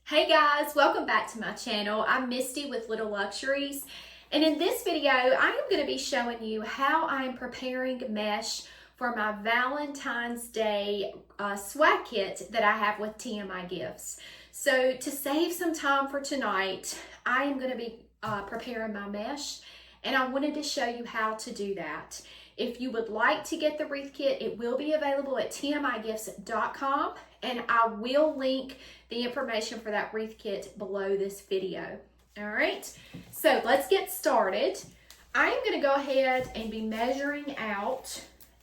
Hey guys, welcome back to my channel. I'm Misty with Little Luxuries, and in this video I am going to be showing you how I'm preparing mesh for my Valentine's Day swag kit that I have with TMI Gifts. So to save some time for tonight, I am going to be preparing my mesh, and I wanted to show you how to do that. If you would like to get the wreath kit, it will be available at tmigifts.com, and I will link the information for that wreath kit below this video. All right, so let's get started. I am going to go ahead and be measuring out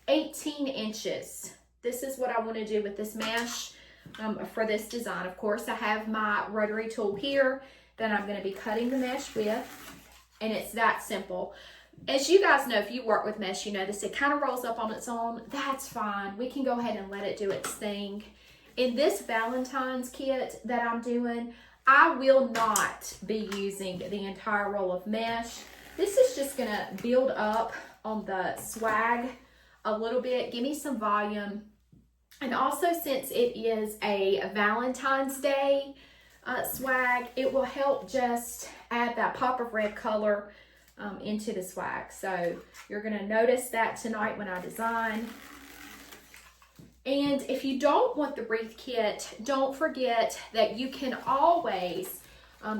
18 inches. This is what I want to do with this mesh for this design. Of course, I have my rotary tool here that I'm going to be cutting the mesh with, and it's that simple. As you guys know, if you work with mesh, you know this, it kind of rolls up on its own. That's fine. We can go ahead and let it do its thing. In this Valentine's kit that I'm doing, I will not be using the entire roll of mesh. This is just going to build up on the swag a little bit, give me some volume. And also, since it is a Valentine's Day swag, it will help just add that pop of red color into the swag. So you're going to notice that tonight when I design. And if you don't want the wreath kit, don't forget that you can always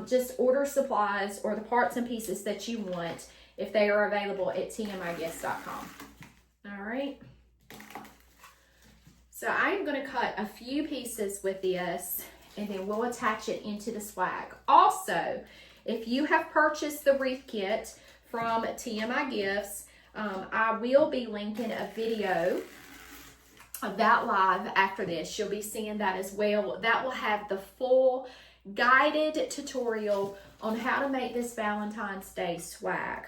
just order supplies or the parts and pieces that you want if they are available at tmigifts.com. All right. So I'm going to cut a few pieces with this, and then we'll attach it into the swag. Also, if you have purchased the wreath kit from TMI Gifts, I will be linking a video of that live after this. You'll be seeing that as well. That will have the full guided tutorial on how to make this Valentine's Day swag.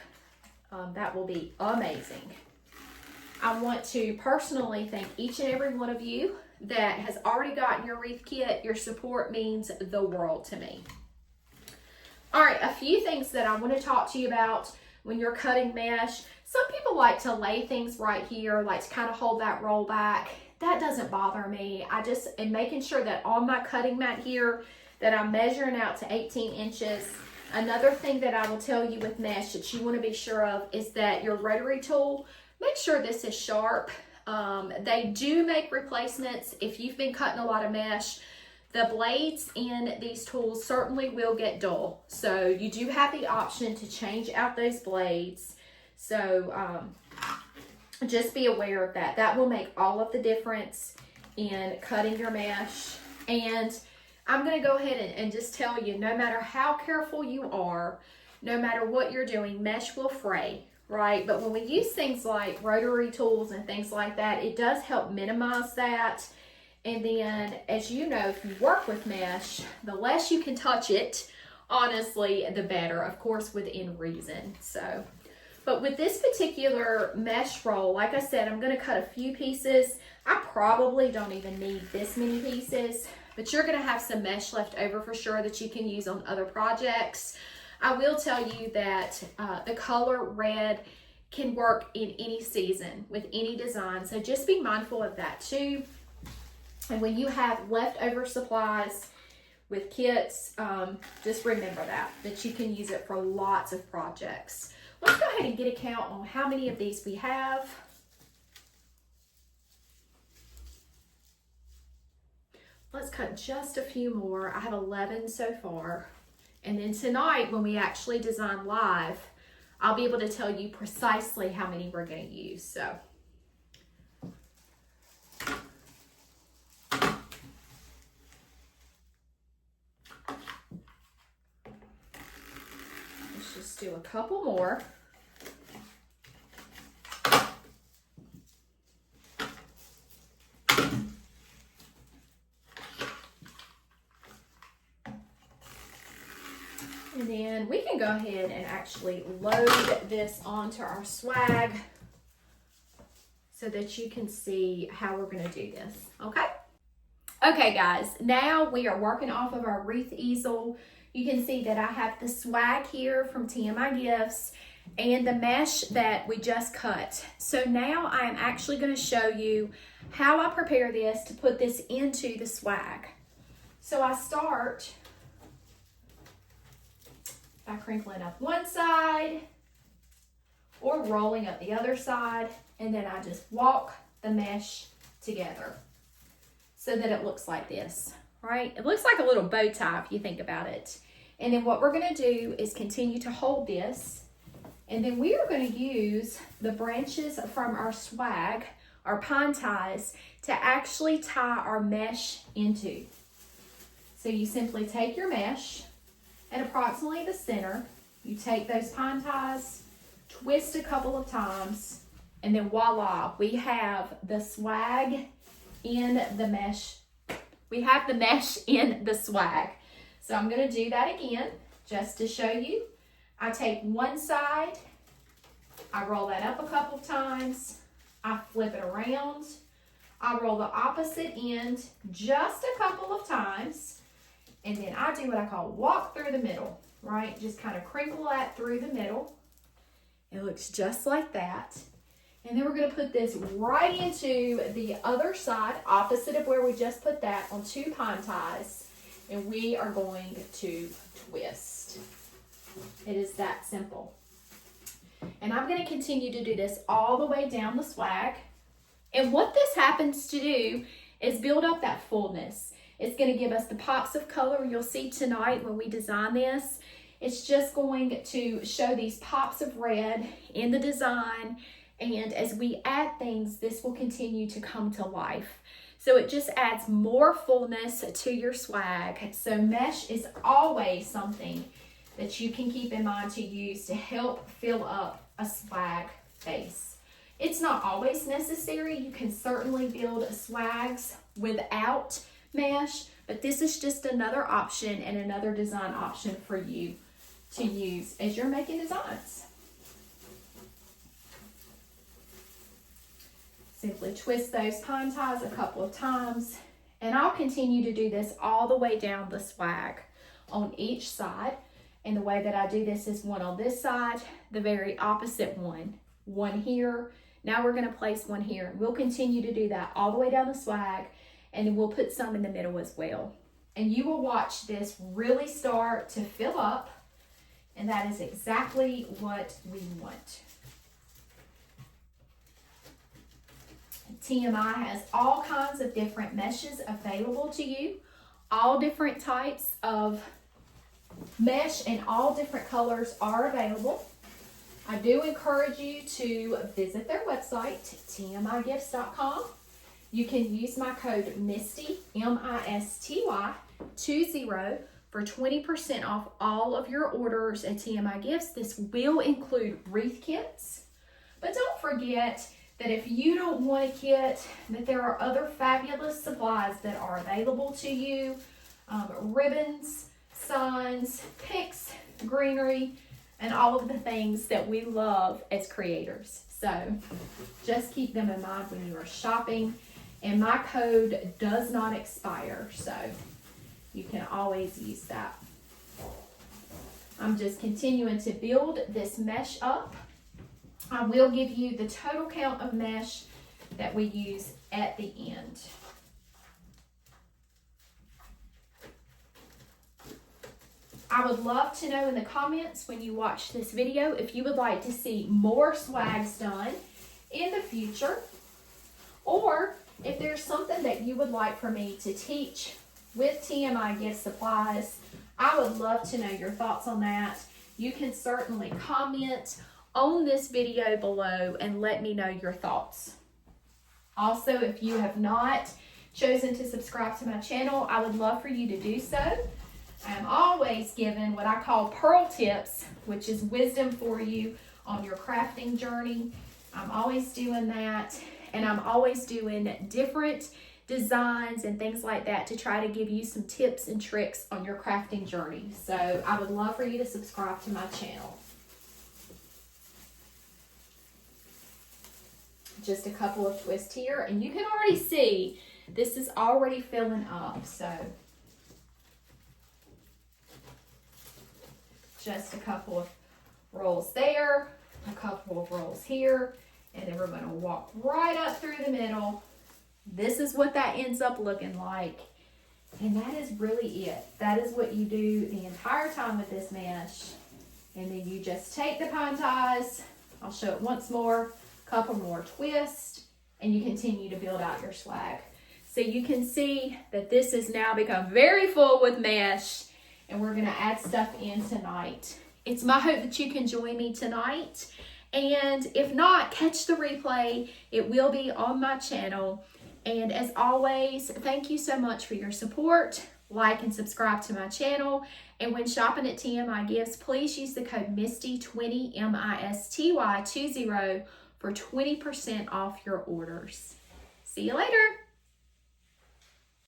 That will be amazing. I want to personally thank each and every one of you that has already gotten your wreath kit. Your support means the world to me. All right, a few things that I want to talk to you about when you're cutting mesh. Some people like to lay things right here, like to kind of hold that roll back. That doesn't bother me. I just am making sure that on my cutting mat here that I'm measuring out to 18 inches. Another thing that I will tell you with mesh that you want to be sure of is that your rotary tool, make sure this is sharp. They do make replacements if you've been cutting a lot of mesh. The blades in these tools certainly will get dull. So you do have the option to change out those blades. So just be aware of that. That will make all of the difference in cutting your mesh. And I'm going to go ahead and just tell you, no matter how careful you are, no matter what you're doing, mesh will fray, right? But when we use things like rotary tools and things like that, it does help minimize that. And then, as you know, if you work with mesh, the less you can touch it, honestly, the better, of course, within reason. So, but with this particular mesh roll, like I said, I'm going to cut a few pieces. I probably don't even need this many pieces, but you're going to have some mesh left over for sure that you can use on other projects. I will tell you that the color red can work in any season with any design. So just be mindful of that too. And when you have leftover supplies with kits, just remember that you can use it for lots of projects. Let's go ahead and get a count on how many of these we have. Let's cut just a few more. I have 11 so far. And then tonight, when we actually design live, I'll be able to tell you precisely how many we're going to use. So. Let's do a couple more. And then we can go ahead and actually load this onto our swag so that you can see how we're going to do this, okay? Okay, guys, now we are working off of our wreath easel. You can see that I have the swag here from TMI Gifts and the mesh that we just cut. So now I am actually going to show you how I prepare this to put this into the swag. So I start by crinkling up one side or rolling up the other side, and then I just walk the mesh together so that it looks like this, right? It looks like a little bow tie if you think about it. And then what we're gonna do is continue to hold this, and then we are gonna use the branches from our swag, our pine ties, to actually tie our mesh into. So you simply take your mesh at approximately the center, you take those pine ties, twist a couple of times, and then voila, we have the swag in the mesh. We have the mesh in the swag. So I'm gonna do that again, just to show you. I take one side, I roll that up a couple of times, I flip it around, I roll the opposite end just a couple of times, and then I do what I call walk through the middle, right? Just kind of crinkle that through the middle. It looks just like that. And then we're gonna put this right into the other side, opposite of where we just put that, on two pine ties. And we are going to twist. It is that simple. And I'm gonna continue to do this all the way down the swag. And what this happens to do is build up that fullness. It's gonna give us the pops of color you'll see tonight when we design this. It's just going to show these pops of red in the design. And as we add things, this will continue to come to life. So it just adds more fullness to your swag. So mesh is always something that you can keep in mind to use to help fill up a swag base. It's not always necessary. You can certainly build swags without mesh, but this is just another option and another design option for you to use as you're making designs. Simply twist those pine ties a couple of times, and I'll continue to do this all the way down the swag on each side. And the way that I do this is one on this side, the very opposite one here. Now we're gonna place one here. We'll continue to do that all the way down the swag, and then we'll put some in the middle as well. And you will watch this really start to fill up, and that is exactly what we want. TMI has all kinds of different meshes available to you, all different types of mesh and all different colors are available. I do encourage you to visit their website, tmigifts.com. You can use my code MISTY, M-I-S-T-Y, 20 for 20% off all of your orders at TMI Gifts. This will include wreath kits, but don't forget that if you don't want a kit, that there are other fabulous supplies that are available to you. Ribbons, signs, picks, greenery, and all of the things that we love as creators. So just keep them in mind when you are shopping. And my code does not expire, so you can always use that. I'm just continuing to build this mesh up. I will give you the total count of mesh that we use at the end. I would love to know in the comments when you watch this video if you would like to see more swags done in the future, or if there's something that you would like for me to teach with TMI Gift Supplies. I would love to know your thoughts on that. You can certainly comment on this video below and let me know your thoughts. Also, if you have not chosen to subscribe to my channel, I would love for you to do so. I'm always giving what I call pearl tips, which is wisdom for you on your crafting journey. I'm always doing that, and I'm always doing different designs and things like that to try to give you some tips and tricks on your crafting journey. So I would love for you to subscribe to my channel. Just a couple of twists here, and you can already see this is already filling up. So just a couple of rolls there, a couple of rolls here, and then we're going to walk right up through the middle. This is what that ends up looking like, and that is really it. That is what you do the entire time with this mesh. And then you just take the pine ties. I'll show it once more, couple more twists, and you continue to build out your swag. So you can see that this has now become very full with mesh, and we're gonna add stuff in tonight. It's my hope that you can join me tonight. And if not, catch the replay. It will be on my channel. And as always, thank you so much for your support. Like and subscribe to my channel. And when shopping at TMI Gifts, please use the code MISTY20, MISTY20 for 20% off your orders. See you later.